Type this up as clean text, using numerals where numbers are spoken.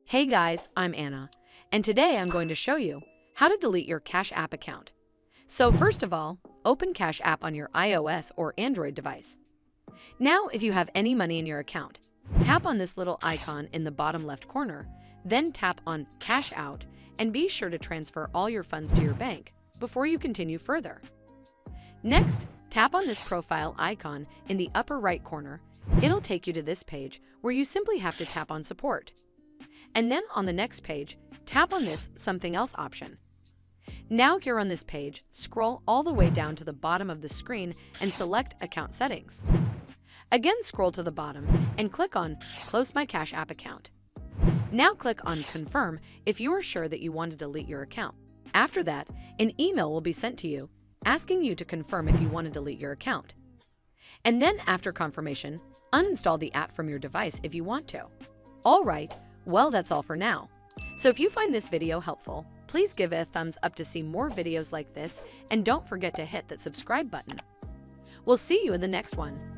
Hey guys, I'm Anna, and today I'm going to show you how to delete your Cash App account. So first of all, open Cash App on your iOS or Android device. Now, if you have any money in your account, tap on this little icon in the bottom left corner, then tap on Cash Out, and be sure to transfer all your funds to your bank before you continue further. Next, tap on this profile icon in the upper right corner. It'll take you to this page where you simply have to tap on Support. And then on the next page, tap on this Something Else option. Now here on this page, scroll all the way down to the bottom of the screen and select Account Settings. Again, scroll to the bottom and click on Close My Cash App Account. Now click on Confirm if you are sure that you want to delete your account. After that, an email will be sent to you asking you to confirm if you want to delete your account. And then after confirmation, uninstall the app from your device if you want to. Alright, well that's all for now. So if you find this video helpful, please give it a thumbs up to see more videos like this, and don't forget to hit that subscribe button. We'll see you in the next one.